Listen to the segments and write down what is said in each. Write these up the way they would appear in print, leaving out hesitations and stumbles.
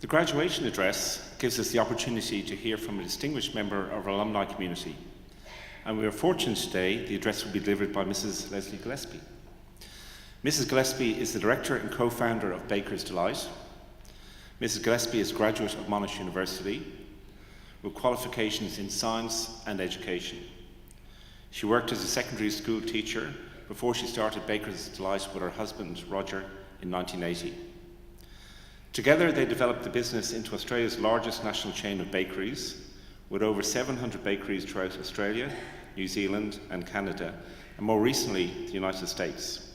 The graduation address gives us the opportunity to hear from a distinguished member of our alumni community. And we are fortunate today the address will be delivered by Mrs. Lesley Gillespie. Mrs. Gillespie is the director and co-founder of Baker's Delight. Mrs. Gillespie is a graduate of Monash University with qualifications in science and education. She worked as a secondary school teacher before she started Baker's Delight with her husband, Roger, in 1980. Together, they developed the business into Australia's largest national chain of bakeries, with over 700 bakeries throughout Australia, New Zealand, and Canada, and more recently, the United States.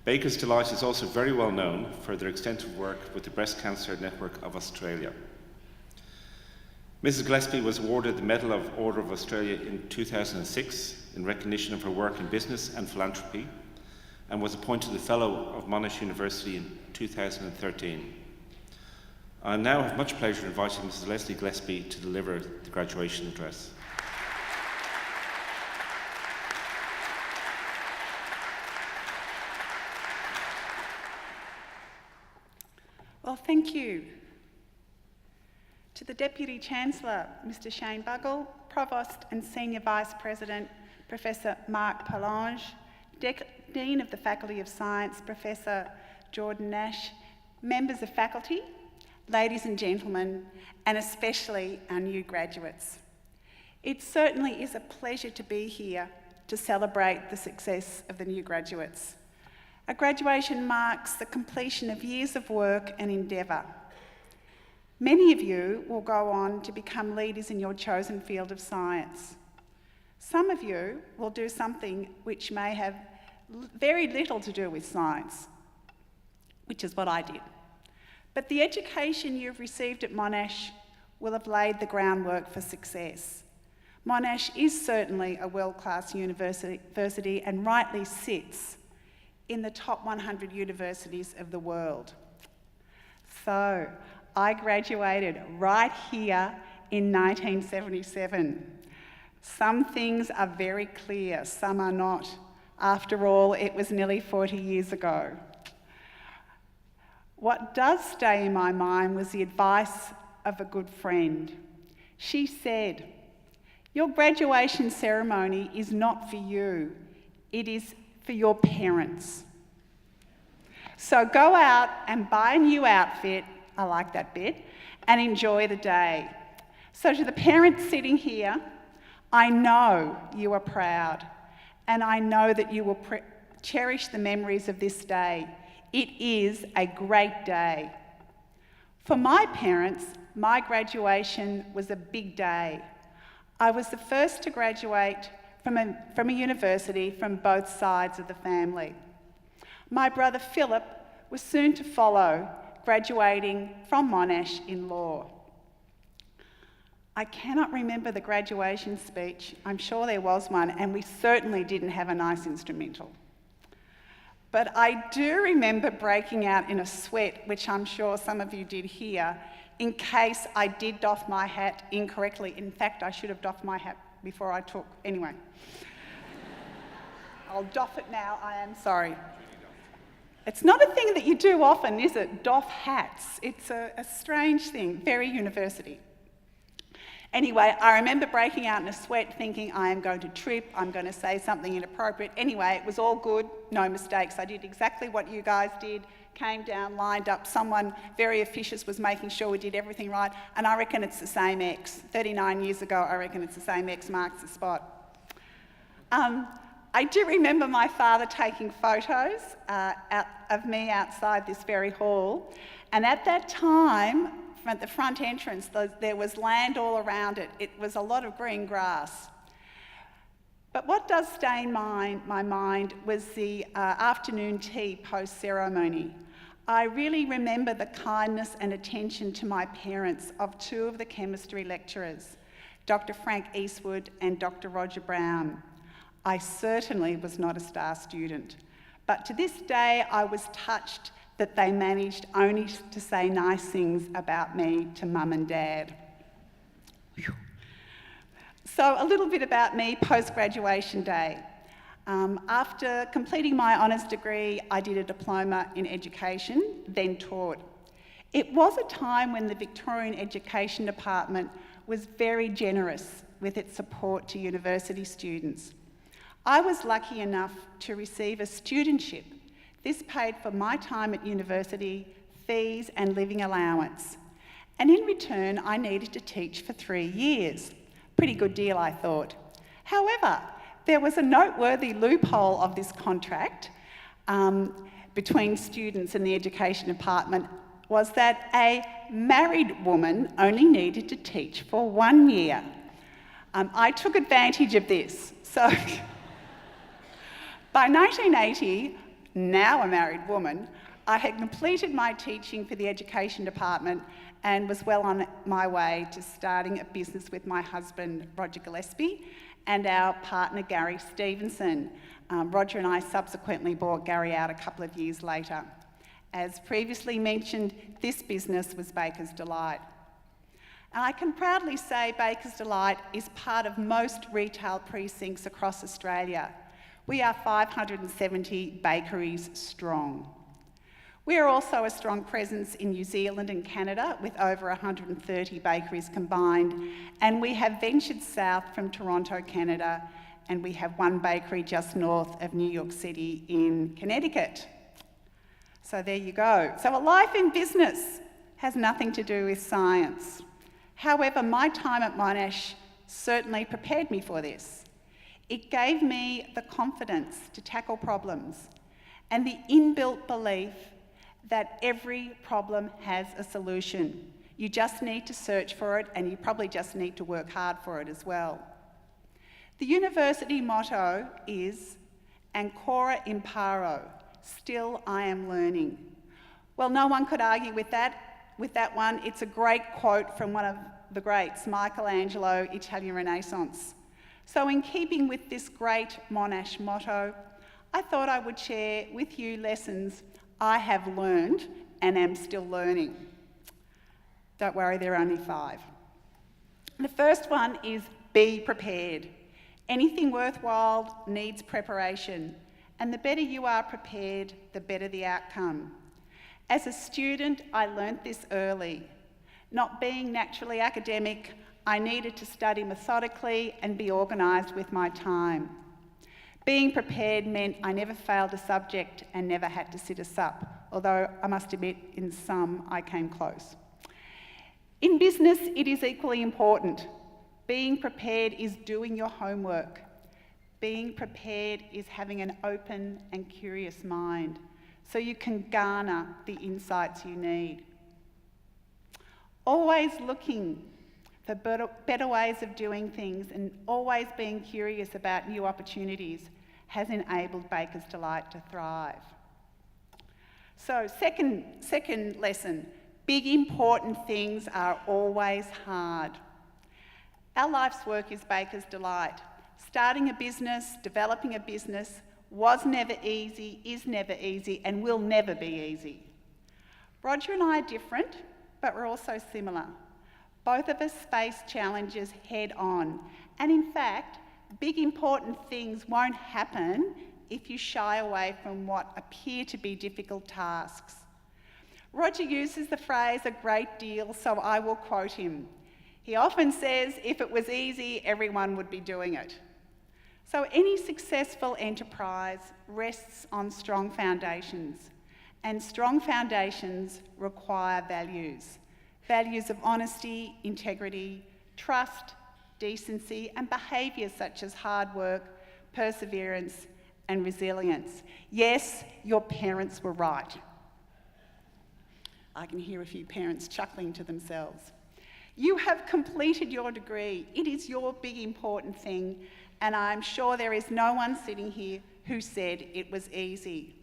Baker's Delight is also very well known for their extensive work with the Breast Cancer Network of Australia. Mrs. Gillespie was awarded the Medal of Order of Australia in 2006 in recognition of her work in business and philanthropy, and was appointed a Fellow of Monash University in 2013. I now have much pleasure inviting Mrs. Lesley Gillespie to deliver the graduation address. Well, thank you. To the Deputy Chancellor, Mr. Shane Buggle, Provost and Senior Vice President, Professor Mark Palange, Dean of the Faculty of Science, Professor Jordan Nash, members of faculty, ladies and gentlemen, and especially our new graduates. It certainly is a pleasure to be here to celebrate the success of the new graduates. A graduation marks the completion of years of work and endeavour. Many of you will go on to become leaders in your chosen field of science. Some of you will do something which may have very little to do with science, which is what I did. But the education you've received at Monash will have laid the groundwork for success. Monash is certainly a world-class university and rightly sits in the top 100 universities of the world. So, I graduated right here in 1977. Some things are very clear, some are not. After all, it was nearly 40 years ago. What does stay in my mind was the advice of a good friend. She said, "Your graduation ceremony is not for you, it is for your parents. So go out and buy a new outfit," I like that bit, "and enjoy the day." So to the parents sitting here, I know you are proud, and I know that you will cherish the memories of this day. It is a great day. For my parents, my graduation was a big day. I was the first to graduate from a university from both sides of the family. My brother Philip was soon to follow, graduating from Monash in law. I cannot remember the graduation speech. I'm sure there was one, and we certainly didn't have a nice instrumental. But I do remember breaking out in a sweat, which I'm sure some of you did here, in case I did doff my hat incorrectly. In fact, I should have doffed my hat before I took. Anyway, I'll doff it now, I am sorry. It's not a thing that you do often, is it? Doff hats. It's a strange thing, very university. Anyway, I remember breaking out in a sweat thinking I am going to trip, I'm going to say something inappropriate. Anyway, it was all good, no mistakes. I did exactly what you guys did, came down, lined up. Someone very officious was making sure we did everything right, and I reckon it's the same X. 39 years ago, I reckon it's the same X marks the spot. I do remember my father taking photos of me outside this very hall, and at that time, at the front entrance, there was land all around it. It was a lot of green grass. But what does stay in my mind was the afternoon tea post-ceremony. I really remember the kindness and attention to my parents of two of the chemistry lecturers, Dr. Frank Eastwood and Dr. Roger Brown. I certainly was not a star student, but to this day I was touched that they managed only to say nice things about me to Mum and Dad. Whew. So a little bit about me post-graduation day. After completing my honours degree, I did a diploma in education, then taught. It was a time when the Victorian Education Department was very generous with its support to university students. I was lucky enough to receive a studentship. This paid for my time at university, fees and living allowance. And in return, I needed to teach for 3 years. Pretty good deal, I thought. However, there was a noteworthy loophole of this contract between students and the Education Department, was that a married woman only needed to teach for 1 year. I took advantage of this. So by 1980, now a married woman, I had completed my teaching for the Education Department and was well on my way to starting a business with my husband, Roger Gillespie, and our partner, Gary Stevenson. Roger and I subsequently bought Gary out a couple of years later. As previously mentioned, this business was Baker's Delight. And I can proudly say Baker's Delight is part of most retail precincts across Australia. We are 570 bakeries strong. We are also a strong presence in New Zealand and Canada with over 130 bakeries combined, and we have ventured south from Toronto, Canada, and we have one bakery just north of New York City in Connecticut. So there you go. So a life in business has nothing to do with science. However, my time at Monash certainly prepared me for this. It gave me the confidence to tackle problems and the inbuilt belief that every problem has a solution. You just need to search for it, and you probably just need to work hard for it as well. The university motto is Ancora Imparo, still I am learning. Well, no one could argue with that one. It's a great quote from one of the greats, Michelangelo, Italian Renaissance. So in keeping with this great Monash motto, I thought I would share with you lessons I have learned and am still learning. Don't worry, there are only 5. The first one is be prepared. Anything worthwhile needs preparation, and the better you are prepared, the better the outcome. As a student, I learnt this early. Not being naturally academic, I needed to study methodically and be organised with my time. Being prepared meant I never failed a subject and never had to sit a sup, although I must admit in some I came close. In business, it is equally important. Being prepared is doing your homework. Being prepared is having an open and curious mind so you can garner the insights you need. Always looking for better ways of doing things and always being curious about new opportunities has enabled Baker's Delight to thrive. So second lesson, big important things are always hard. Our life's work is Baker's Delight. Starting a business, developing a business was never easy, is never easy, and will never be easy. Roger and I are different, but we're also similar. Both of us face challenges head on, and in fact, big important things won't happen if you shy away from what appear to be difficult tasks. Roger uses the phrase a great deal, so I will quote him. He often says, if it was easy, everyone would be doing it. So any successful enterprise rests on strong foundations, and strong foundations require values. Values of honesty, integrity, trust, decency, and behaviours such as hard work, perseverance, and resilience. Yes, your parents were right. I can hear a few parents chuckling to themselves. You have completed your degree. It is your big important thing, and I'm sure there is no one sitting here who said it was easy.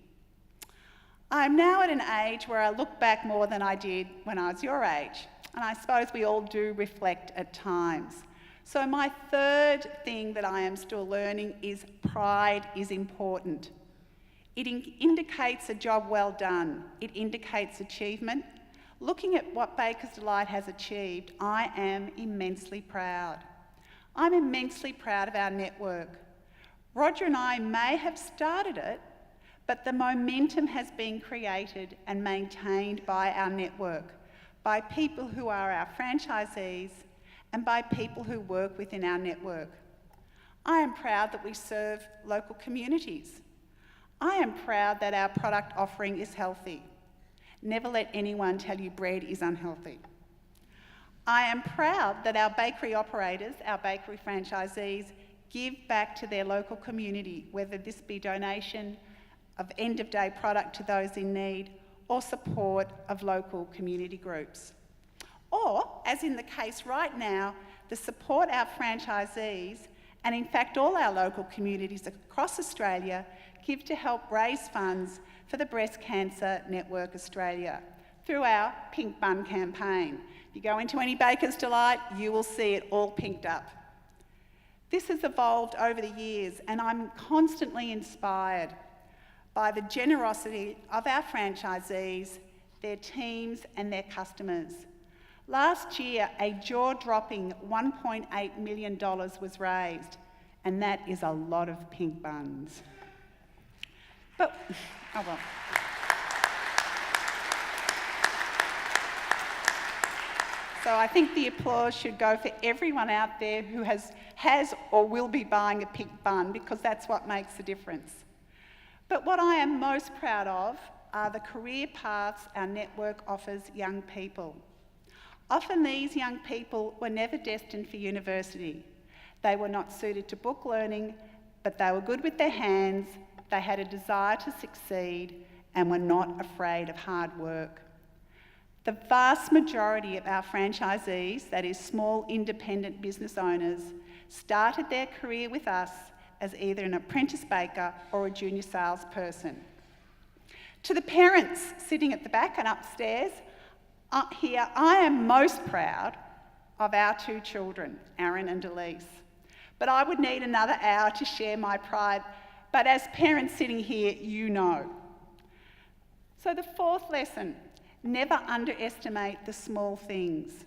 I'm now at an age where I look back more than I did when I was your age, and I suppose we all do reflect at times. So my third thing that I am still learning is pride is important. It indicates a job well done. It indicates achievement. Looking at what Baker's Delight has achieved, I am immensely proud. I'm immensely proud of our network. Roger and I may have started it, But the momentum has been created and maintained by our network, by people who are our franchisees and by people who work within our network. I am proud that we serve local communities. I am proud that our product offering is healthy. Never let anyone tell you bread is unhealthy. I am proud that our bakery operators, our bakery franchisees, give back to their local community, whether this be donation of end-of-day product to those in need or support of local community groups. Or, as in the case right now, the support our franchisees and in fact all our local communities across Australia give to help raise funds for the Breast Cancer Network Australia through our Pink Bun campaign. If you go into any Baker's Delight, you will see it all pinked up. This has evolved over the years and I'm constantly inspired by the generosity of our franchisees, their teams and their customers. Last year, a jaw-dropping $1.8 million was raised, and that is a lot of pink buns. But, oh well. So I think the applause should go for everyone out there who has or will be buying a pink bun, because that's what makes the difference. But what I am most proud of are the career paths our network offers young people. Often these young people were never destined for university. They were not suited to book learning, but they were good with their hands, they had a desire to succeed, and were not afraid of hard work. The vast majority of our franchisees, that is small independent business owners, started their career with us as either an apprentice baker or a junior salesperson. To the parents sitting at the back and upstairs, here, I am most proud of our two children, Aaron and Elise. But I would need another hour to share my pride, but as parents sitting here, you know. So the fourth lesson, never underestimate the small things.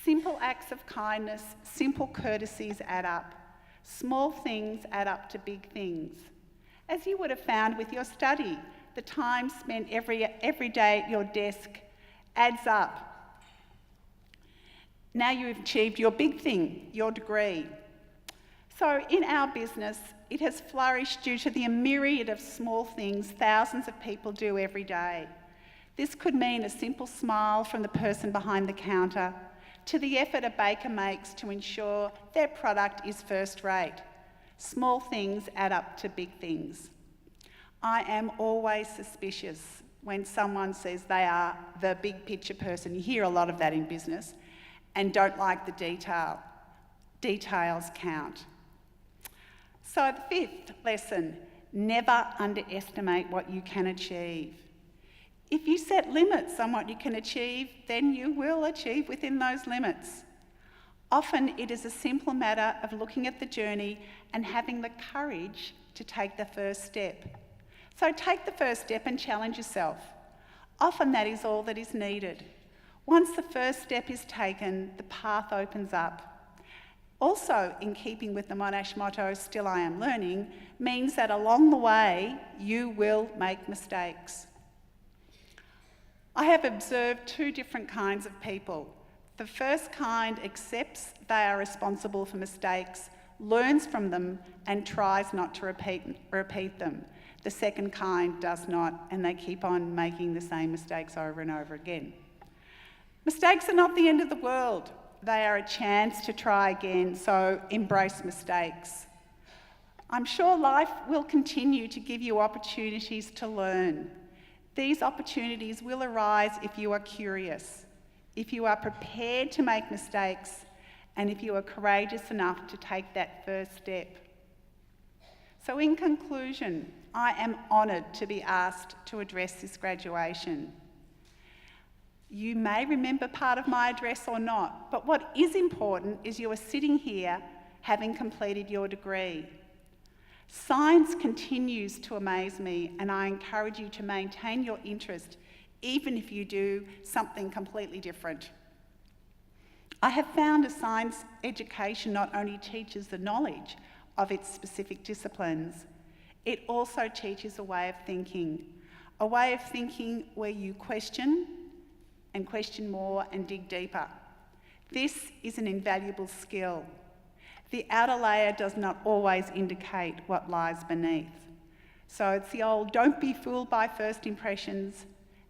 Simple acts of kindness, simple courtesies add up. Small things add up to big things. As you would have found with your study, the time spent every day at your desk adds up. Now you've achieved your big thing, your degree. So in our business, it has flourished due to the myriad of small things thousands of people do every day. This could mean a simple smile from the person behind the counter, to the effort a baker makes to ensure their product is first rate. Small things add up to big things. I am always suspicious when someone says they are the big picture person. You hear a lot of that in business, and don't like the detail. Details count. So the fifth lesson, never underestimate what you can achieve. If you set limits on what you can achieve, then you will achieve within those limits. Often it is a simple matter of looking at the journey and having the courage to take the first step. So take the first step and challenge yourself. Often that is all that is needed. Once the first step is taken, the path opens up. Also, in keeping with the Monash motto, "Still I am learning," means that along the way, you will make mistakes. I have observed two different kinds of people. The first kind accepts they are responsible for mistakes, learns from them, and tries not to repeat them. The second kind does not, and they keep on making the same mistakes over and over again. Mistakes are not the end of the world. They are a chance to try again, so embrace mistakes. I'm sure life will continue to give you opportunities to learn. These opportunities will arise if you are curious, if you are prepared to make mistakes, and if you are courageous enough to take that first step. So in conclusion, I am honoured to be asked to address this graduation. You may remember part of my address or not, but what is important is you are sitting here having completed your degree. Science continues to amaze me, and I encourage you to maintain your interest even if you do something completely different. I have found a science education not only teaches the knowledge of its specific disciplines, It also teaches a way of thinking where you question and question more and dig deeper. This is an invaluable skill. The outer layer does not always indicate what lies beneath. So it's the old, don't be fooled by first impressions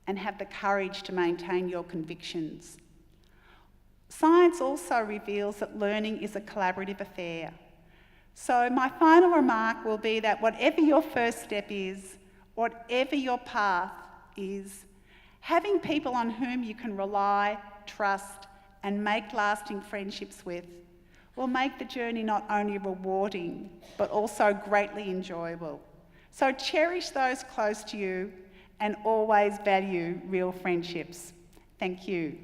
and have the courage to maintain your convictions. Science also reveals that learning is a collaborative affair. So my final remark will be that whatever your first step is, whatever your path is, having people on whom you can rely, trust, and make lasting friendships with will make the journey not only rewarding, but also greatly enjoyable. So cherish those close to you and always value real friendships. Thank you.